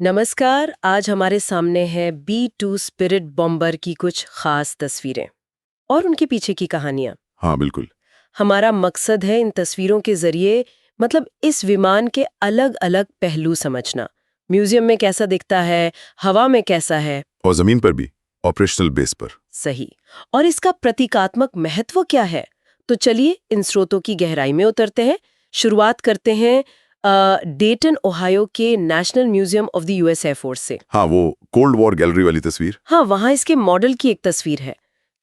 नमस्कार। आज हमारे सामने है B2 स्पिरिट बॉम्बर की कुछ खास तस्वीरें और उनके पीछे की कहानियां। हाँ बिल्कुल। हमारा मकसद है इन तस्वीरों के जरिए इस विमान के अलग अलग पहलू समझना। म्यूजियम में कैसा दिखता है, हवा में कैसा है, और जमीन पर भी, ऑपरेशनल बेस पर। सही, और इसका प्रतीकात्मक महत्व क्या है। तो चलिए इन स्रोतों की गहराई में उतरते हैं। शुरुआत करते हैं डेटन ओहायो के national museum of the US air force से। हाँ, वो कोल्ड वॉर गैलरी वाली तस्वीर। हाँ, वहाँ इसके मॉडल की एक तस्वीर है।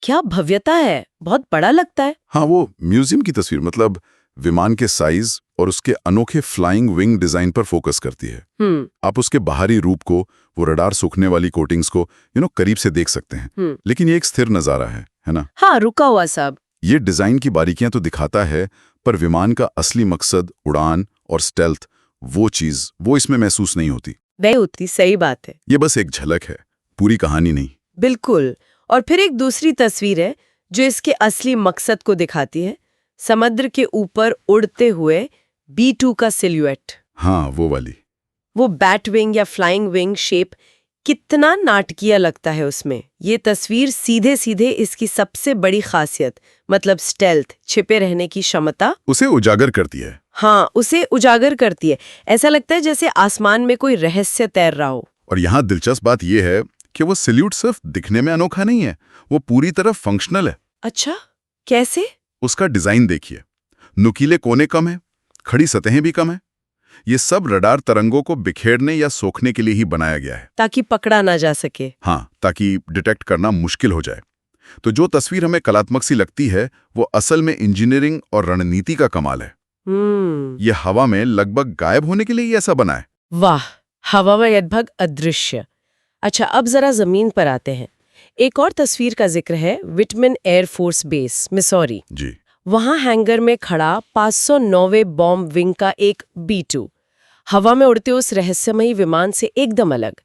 क्या भव्यता है, बहुत बड़ा लगता है। हाँ, वो म्यूजियम की तस्वीर, मतलब विमान के साइज और उसके अनोखे फ्लाइंग विंग डिजाइन पर फोकस करती है। आप उसके बाहरी रूप को, वो रडार सूखने वाली कोटिंग्स को करीब से देख सकते हैं। लेकिन ये एक स्थिर नजारा है ना? हाँ, रुका हुआ सब। ये डिजाइन की बारीकियां तो दिखाता है, पर विमान का असली मकसद, उड़ान और स्टेल्थ, वो चीज वो इसमें महसूस नहीं होती। वह उतनी सही बात है। ये बस एक झलक है, पूरी कहानी नहीं। बिल्कुल। और फिर एक दूसरी तस्वीर है जो इसके असली मकसद को दिखाती है। समुद्र के ऊपर उड़ते हुए B2 का सिल्यूएट। हाँ, वो वाली। वो बैट विंग या फ्लाइंग विंग शेप कितना नाटकीय लगता है उसमें। ये तस्वीर सीधे सीधे इसकी सबसे बड़ी खासियत, मतलब स्टेल्थ, छिपे रहने की क्षमता, उसे उजागर करती है। हाँ, उसे उजागर करती है। ऐसा लगता है जैसे आसमान में कोई रहस्य तैर रहा हो। और यहाँ दिलचस्प बात यह है कि वो सैल्यूट सिर्फ दिखने में अनोखा नहीं है, वो पूरी तरह फंक्शनल है। अच्छा, कैसे? उसका डिजाइन देखिए, नुकीले कोने कम है, खड़ी सतहें भी कम है। ये सब रडार तरंगों को बिखेरने या सोखने के लिए ही बनाया गया है, ताकि पकड़ा ना जा सके। हाँ, ताकि डिटेक्ट करना मुश्किल हो जाए। तो जो तस्वीर हमें कलात्मक सी लगती है, वो असल में इंजीनियरिंग और रणनीति का कमाल है। ये हवा में लगभग गायब होने के लिए ही ऐसा बना है। वाह, हवा में लगभग अदृश्य। अच्छा, अब जरा जमीन पर आते हैं। एक और तस्वीर का जिक्र है विटमन एयरफोर्स बेस, मिसौरी जी। वहां हैंगर में खड़ा 509वें बॉम्ब विंग का एक B2 हवा में उड़ते उस रहस्यमयी विमान से एकदम अलग।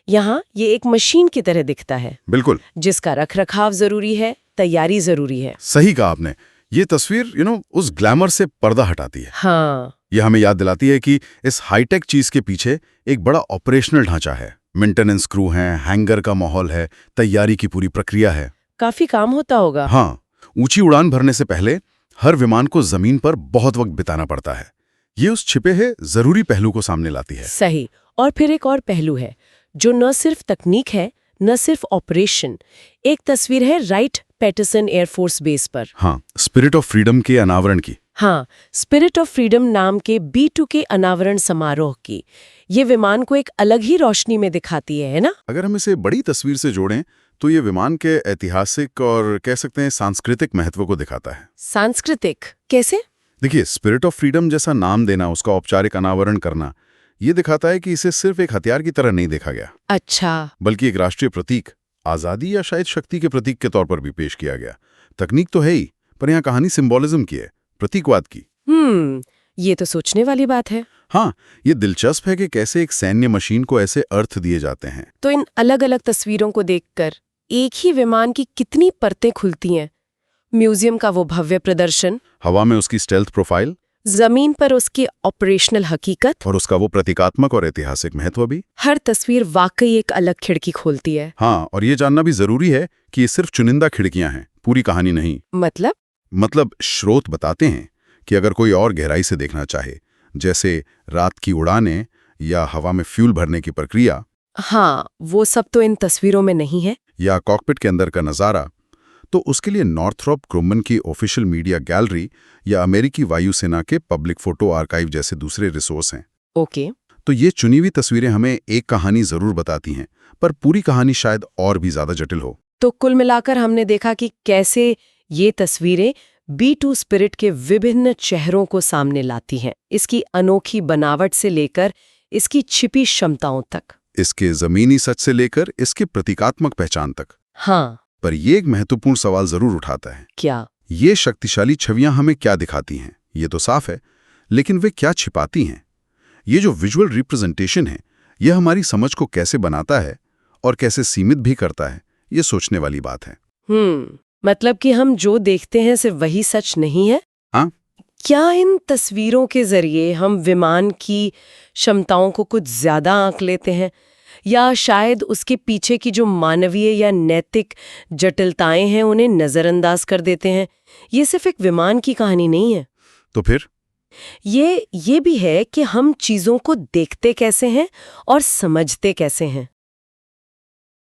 यहाँ ये एक मशीन की तरह दिखता है। बिल्कुल। जिसका रखरखाव जरूरी है, तैयारी जरूरी है। सही कहा आपने। ये तस्वीर उस ग्लैमर से पर्दा हटाती है। हाँ, ये हमें याद दिलाती है कि इस हाईटेक चीज के पीछे एक बड़ा ऑपरेशनल ढांचा है। मेंटेनेंस क्रू हैं, हैंगर का माहौल है, तैयारी की पूरी प्रक्रिया है। काफी काम होता होगा। हाँ, ऊंची उड़ान भरने से पहले हर विमान को जमीन पर बहुत वक्त बिताना पड़ता है। ये उस छिपे है जरूरी पहलू को सामने लाती है। सही। और फिर एक और पहलू है जो न सिर्फ तकनीक है, न सिर्फ ऑपरेशन। एक तस्वीर है राइट पैटरसन एयरफोर्स बेस पर। हाँ, स्पिरिट ऑफ फ्रीडम के अनावरण की। हाँ, स्पिरिट ऑफ फ्रीडम नाम के B2 के अनावरण समारोह की। ये विमान को एक अलग ही रोशनी में दिखाती है ना? अगर हम इसे बड़ी तस्वीर से जोड़ें तो ये विमान के ऐतिहासिक और कह सकते हैं सांस्कृतिक महत्व को दिखाता है। सांस्कृतिक कैसे? देखिए, स्पिरिट ऑफ फ्रीडम जैसा नाम देना, उसका औपचारिक अनावरण करना, ये दिखाता है कि इसे सिर्फ एक हथियार की तरह नहीं देखा गया। अच्छा। बल्कि एक राष्ट्रीय प्रतीक, आजादी या शायद शक्ति के प्रतीक के तौर पर भी पेश किया गया। तकनीक तो है ही, पर यहाँ कहानी सिंबोलिज्म की है, प्रतीकवाद की। ये तो सोचने वाली बात है। हाँ, ये दिलचस्प है कि कैसे एक सैन्य मशीन को ऐसे अर्थ दिए जाते हैं। तो इन अलग अलग तस्वीरों को देखकर एक ही विमान की कितनी परतें खुलती हैं। म्यूजियम का वो भव्य प्रदर्शन, हवा में उसकी स्टेल्थ प्रोफाइल, जमीन पर उसकी ऑपरेशनल हकीकत, और उसका वो प्रतीकात्मक और ऐतिहासिक महत्व भी। हर तस्वीर वाकई एक अलग खिड़की खोलती है। हाँ, और ये जानना भी जरूरी है कि ये सिर्फ चुनिंदा खिड़कियां हैं, पूरी कहानी नहीं। मतलब स्रोत बताते हैं कि अगर कोई और गहराई से देखना चाहे, जैसे रात की उड़ानें या हवा में फ्यूल भरने की प्रक्रिया, हाँ, वो सब तो इन तस्वीरों में नहीं है, या कॉकपिट के अंदर का नजारा, तो उसके लिए नॉर्थरोप ग्रुमन की ऑफिशियल मीडिया गैलरी या अमेरिकी वायुसेना के पब्लिक फोटो आर्काइव जैसे दूसरे रिसोर्स हैं। ओके। तो ये चुनी हुई तस्वीरें हमें एक कहानी जरूर बताती हैं, पर पूरी कहानी शायद और भी ज्यादा जटिल हो। तो कुल मिलाकर हमने देखा कि कैसे ये तस्वीरें B2 स्पिरिट के विभिन्न चेहरों को सामने लाती हैं, इसकी अनोखी बनावट से लेकर इसकी छिपी क्षमताओं तक, इसके जमीनी सच से लेकर इसके प्रतीकात्मक पहचान तक। हाँ, पर ये एक महत्वपूर्ण सवाल जरूर उठाता है। क्या? ये शक्तिशाली छवियां हमें क्या दिखाती हैं, ये तो साफ है, लेकिन वे क्या छिपाती हैं? ये जो विजुअल रिप्रेजेंटेशन है, यह हमारी समझ को कैसे बनाता है और कैसे सीमित भी करता है, ये सोचने वाली बात है। मतलब कि हम जो देखते हैं सिर्फ वही सच नहीं है? हाँ। क्या इन तस्वीरों के जरिए हम विमान की क्षमताओं को कुछ ज्यादा आंक लेते हैं, या शायद उसके पीछे की जो मानवीय या नैतिक जटिलताएं हैं उन्हें नजरअंदाज कर देते हैं? ये सिर्फ एक विमान की कहानी नहीं है। तो फिर ये भी है कि हम चीजों को देखते कैसे हैं और समझते कैसे हैं।